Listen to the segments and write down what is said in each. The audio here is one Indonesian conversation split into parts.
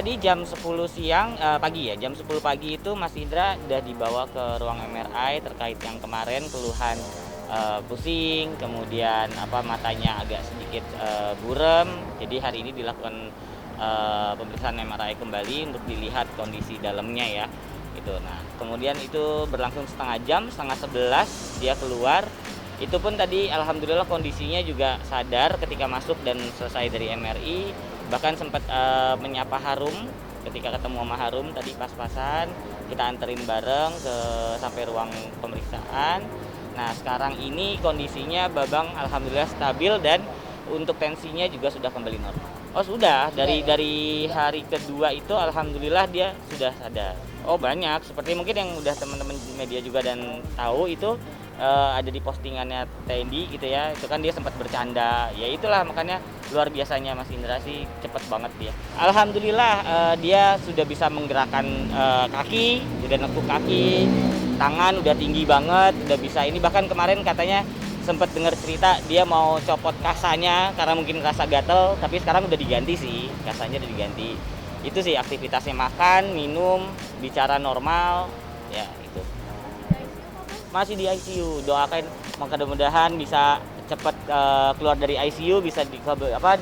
tadi jam 10 siang, pagi ya, jam 10 pagi itu Mas Indra udah dibawa ke ruang MRI terkait yang kemarin keluhan, pusing, kemudian matanya agak sedikit, buram. Jadi hari ini dilakukan, pemeriksaan MRI kembali untuk dilihat kondisi dalamnya ya, gitu. Nah, kemudian itu berlangsung setengah jam, setengah 11 dia keluar. Itu pun tadi alhamdulillah kondisinya juga sadar ketika masuk dan selesai dari MRI, bahkan sempat, menyapa Harum ketika ketemu sama Harum tadi pas-pasan, kita anterin bareng sampai ruang pemeriksaan. Nah, sekarang ini kondisinya Babang alhamdulillah stabil dan untuk tensinya juga sudah kembali normal. Oh sudah, dari hari kedua itu alhamdulillah dia sudah sadar. Oh banyak, seperti mungkin yang udah teman-teman media juga dan tahu itu, ada di postingannya Tendi gitu ya, itu kan dia sempat bercanda, ya itulah makanya luar biasanya Mas Indra sih cepet banget dia. Alhamdulillah, dia sudah bisa menggerakkan, kaki, udah nekuk kaki, tangan udah tinggi banget, udah bisa ini bahkan kemarin katanya sempat dengar cerita dia mau copot kasanya karena mungkin rasa gatel, tapi sekarang udah diganti sih, kasanya udah diganti. Itu sih aktivitasnya makan, minum, bicara normal, ya itu. Masih di ICU, doakan mudah-mudahan bisa cepat keluar dari ICU, bisa dirawat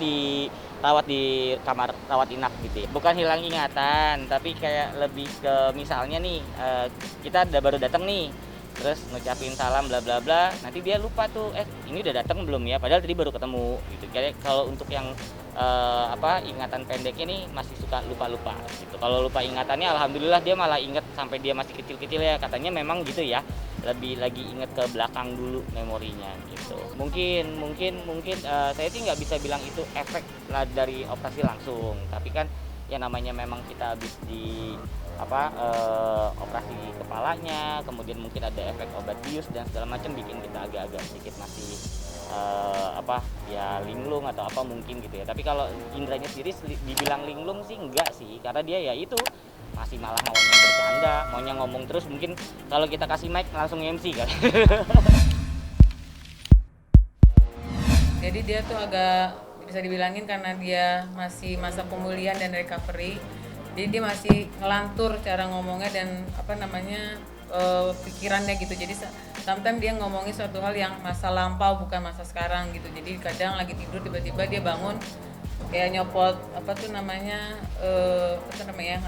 di kamar rawat inap gitu ya. Bukan hilang ingatan, tapi kayak lebih ke misalnya nih, kita baru datang nih, terus ngucapin salam bla bla bla, nanti dia lupa tuh, ini udah datang belum ya, padahal tadi baru ketemu gitu. Kayak kalau untuk yang ingatan pendeknya nih masih suka lupa-lupa gitu. Kalau lupa ingatannya alhamdulillah dia malah inget sampai dia masih kecil-kecil ya, katanya memang gitu ya, lebih lagi inget ke belakang dulu memorinya gitu. Mungkin saya sih nggak bisa bilang itu efek lah dari operasi langsung, tapi kan ya namanya memang kita habis di operasi kepalanya, kemudian mungkin ada efek obat bius dan segala macam bikin kita agak-agak sedikit masih ya linglung atau apa mungkin gitu ya. Tapi kalau indranya sendiri dibilang linglung sih enggak sih, karena dia ya itu masih malah maunya bercanda, maunya ngomong terus, mungkin kalau kita kasih mic langsung MC kan. Jadi dia tuh agak bisa dibilangin karena dia masih masa pemulihan dan recovery. Jadi dia masih ngelantur cara ngomongnya dan pikirannya gitu. Jadi sometimes dia ngomongin suatu hal yang masa lampau bukan masa sekarang gitu. Jadi kadang lagi tidur tiba-tiba dia bangun kayak nyopot ada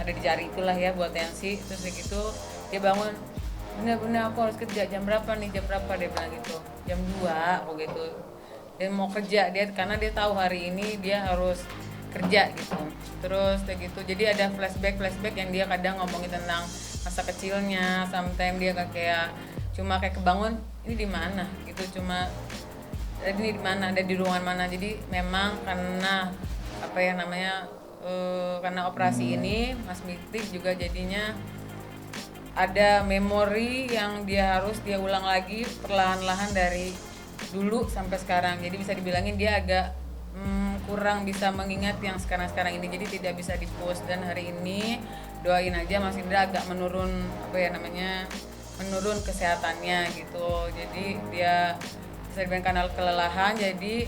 di jari itulah ya buat tensi, terus kayak gitu dia bangun, bener-bener aku harus kerja jam berapa dia bilang gitu, jam 2 gitu, dan mau kerja dia karena dia tahu hari ini dia harus kerja gitu. Terus kayak gitu jadi ada flashback yang dia kadang ngomongin tentang masa kecilnya, sometimes dia kayak cuma kayak kebangun ini di mana gitu, cuma ini di mana, ada di ruangan mana. Jadi memang karena karena operasi ini Mas Mitik juga jadinya ada memori yang dia ulang lagi perlahan-lahan dari dulu sampai sekarang. Jadi bisa dibilangin dia agak kurang bisa mengingat yang sekarang-sekarang ini, jadi tidak bisa di-post. Dan hari ini doain aja Mas Indra agak menurun menurun kesehatannya gitu. Jadi dia bisa dibilang kanal kelelahan, jadi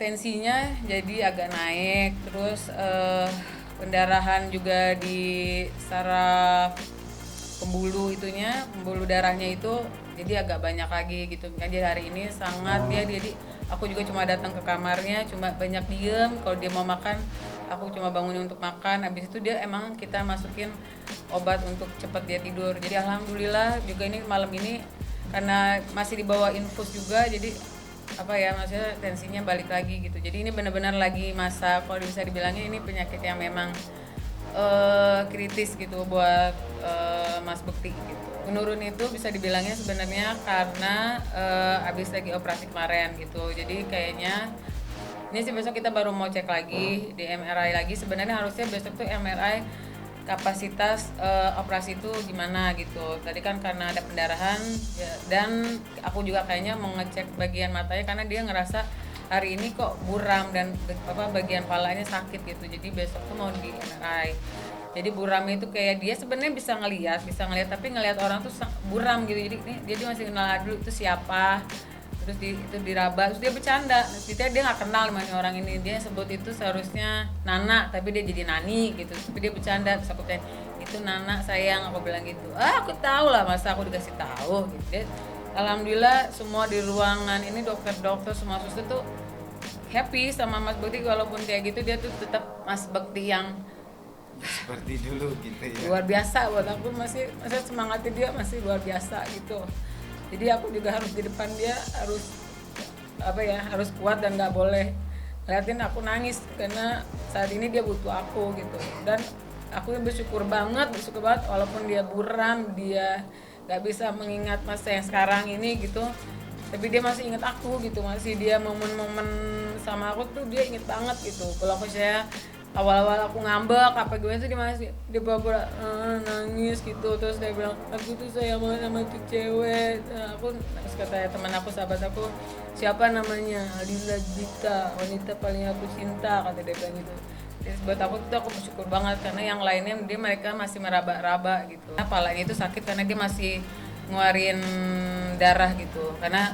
tensinya jadi agak naik, terus pendarahan juga di saraf pembuluh darahnya itu jadi agak banyak lagi gitu. Jadi hari ini sangat jadi aku juga cuma datang ke kamarnya, cuma banyak diem. Kalau dia mau makan, aku cuma bangunin untuk makan. Habis itu dia emang kita masukin obat untuk cepat dia tidur. Jadi alhamdulillah juga ini malam ini karena masih dibawa infus juga, jadi maksudnya tensinya balik lagi gitu. Jadi ini benar-benar lagi masa, kalau bisa dibilangnya ini penyakit yang memang kritis gitu buat Mas Bekti gitu. Menurun itu bisa dibilangnya sebenarnya karena habis lagi operasi kemarin gitu. Jadi kayaknya ini sih besok kita baru mau cek lagi di MRI lagi. Sebenarnya harusnya besok tuh MRI kapasitas operasi itu gimana gitu. Tadi kan karena ada pendarahan ya, dan aku juga kayaknya mau ngecek bagian matanya karena dia ngerasa hari ini kok buram dan bagian palanya sakit gitu. Jadi besok tuh mau di MRI. Jadi buramnya itu kayak dia sebenarnya bisa ngelihat tapi ngelihat orang tuh buram gitu. Jadi dia masih kenal dulu itu siapa. terus itu diraba, terus dia bercanda, dia nggak kenal sama orang ini, dia sebut itu seharusnya Nana tapi dia jadi Nani gitu, tapi dia bercanda. Terus aku tanya, itu Nana sayang, aku bilang gitu. Aku tahu lah, masa aku dikasih tahu gitu. Dia, alhamdulillah semua di ruangan ini dokter-dokter semua suster tuh happy sama Mas Bekti, walaupun kayak gitu dia tuh tetap Mas Bekti yang seperti dulu gitu ya. Luar biasa buat aku, masih semangatnya dia masih luar biasa gitu. Jadi aku juga harus di depan dia harus harus kuat dan nggak boleh ngeliatin aku nangis, karena saat ini dia butuh aku gitu. Dan aku bersyukur banget walaupun dia buram, dia nggak bisa mengingat masa yang sekarang ini gitu, tapi dia masih ingat aku gitu, masih dia momen-momen sama aku tuh dia inget banget gitu. Kalau saya awal-awal aku ngambek apa gue tuh dia pura-pura nangis gitu, terus dia bilang aku tuh sayang banget sama tuh cewek. Terus kata teman aku, sahabat aku, siapa namanya, Alila Dita, wanita paling aku cinta, kata dia bilang gitu. Terus buat aku tuh aku bersyukur banget, karena yang lainnya mereka masih meraba-raba gitu. Apalagi itu sakit karena dia masih ngeluarin darah gitu, karena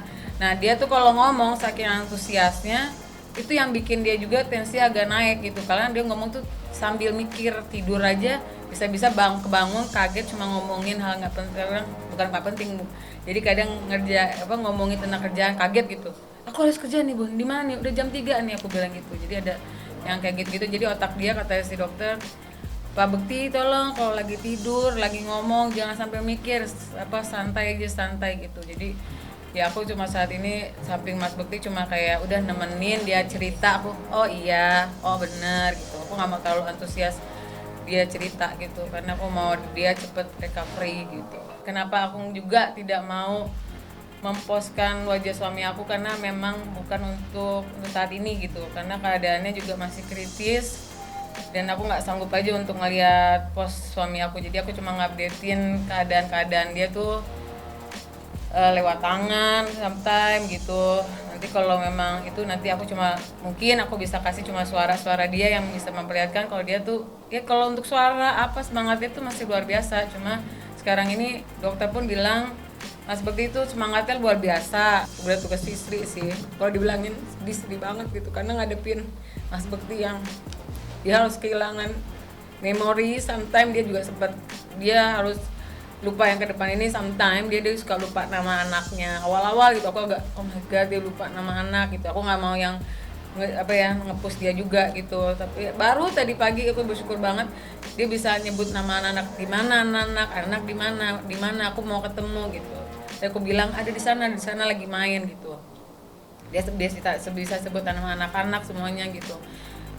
dia tuh kalau ngomong saking antusiasnya itu yang bikin dia juga tensi agak naik gitu, karena dia ngomong tuh sambil mikir, tidur aja bisa-bisa kebangun kaget cuma ngomongin hal nggak penting, bukan nggak penting Bu. Jadi kadang ngomongin tentang kerjaan kaget gitu, aku harus kerja nih Bu, di mana nih, udah jam 3 nih, aku bilang gitu. Jadi ada yang kayak gitu, jadi otak dia, kata si dokter, Pak Bekti tolong kalau lagi tidur, lagi ngomong jangan sampai mikir, santai aja gitu. Jadi ya aku cuma saat ini samping Mas Bekti cuma kayak udah nemenin dia cerita, aku oh iya, oh bener gitu. Aku nggak mau terlalu antusias dia cerita gitu, karena aku mau dia cepet recovery gitu. Kenapa aku juga tidak mau memposkan wajah suami aku, karena memang bukan untuk saat ini gitu, karena keadaannya juga masih kritis dan aku nggak sanggup aja untuk ngeliat post suami aku. Jadi aku cuma ngupdatein keadaan dia tuh lewat tangan sometimes gitu. Nanti kalau memang itu, nanti aku mungkin aku bisa kasih cuma suara-suara dia yang bisa memperlihatkan kalau dia tuh ya, kalau untuk suara semangatnya tuh masih luar biasa. Cuma sekarang ini dokter pun bilang Mas Bekti itu semangatnya luar biasa. Udah tugas istri sih, kalau dibilangin sedih banget gitu, karena ngadepin Mas Bekti yang dia harus kehilangan memori. Sometimes dia harus lupa yang ke depan ini, sometimes dia suka lupa nama anaknya. Awal-awal gitu aku agak oh my god, dia lupa nama anak gitu. Aku nggak mau yang nge-push dia juga gitu. Tapi baru tadi pagi aku bersyukur banget dia bisa nyebut nama anak di mana, anak di mana aku mau ketemu gitu. Jadi aku bilang ada di sana lagi main gitu. Dia bisa sebut nama anak-anak semuanya gitu.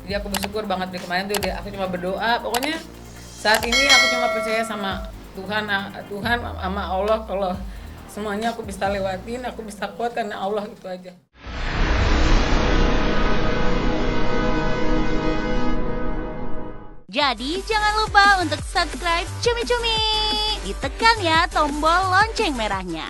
Jadi aku bersyukur banget dari kemarin tuh aku cuma berdoa. Pokoknya saat ini aku cuma percaya sama Tuhan sama Allah, kalau semuanya aku bisa lewatin, aku bisa kuat karena Allah, itu aja. Jadi jangan lupa untuk subscribe Cumi Cumi. Ditekan ya tombol lonceng merahnya.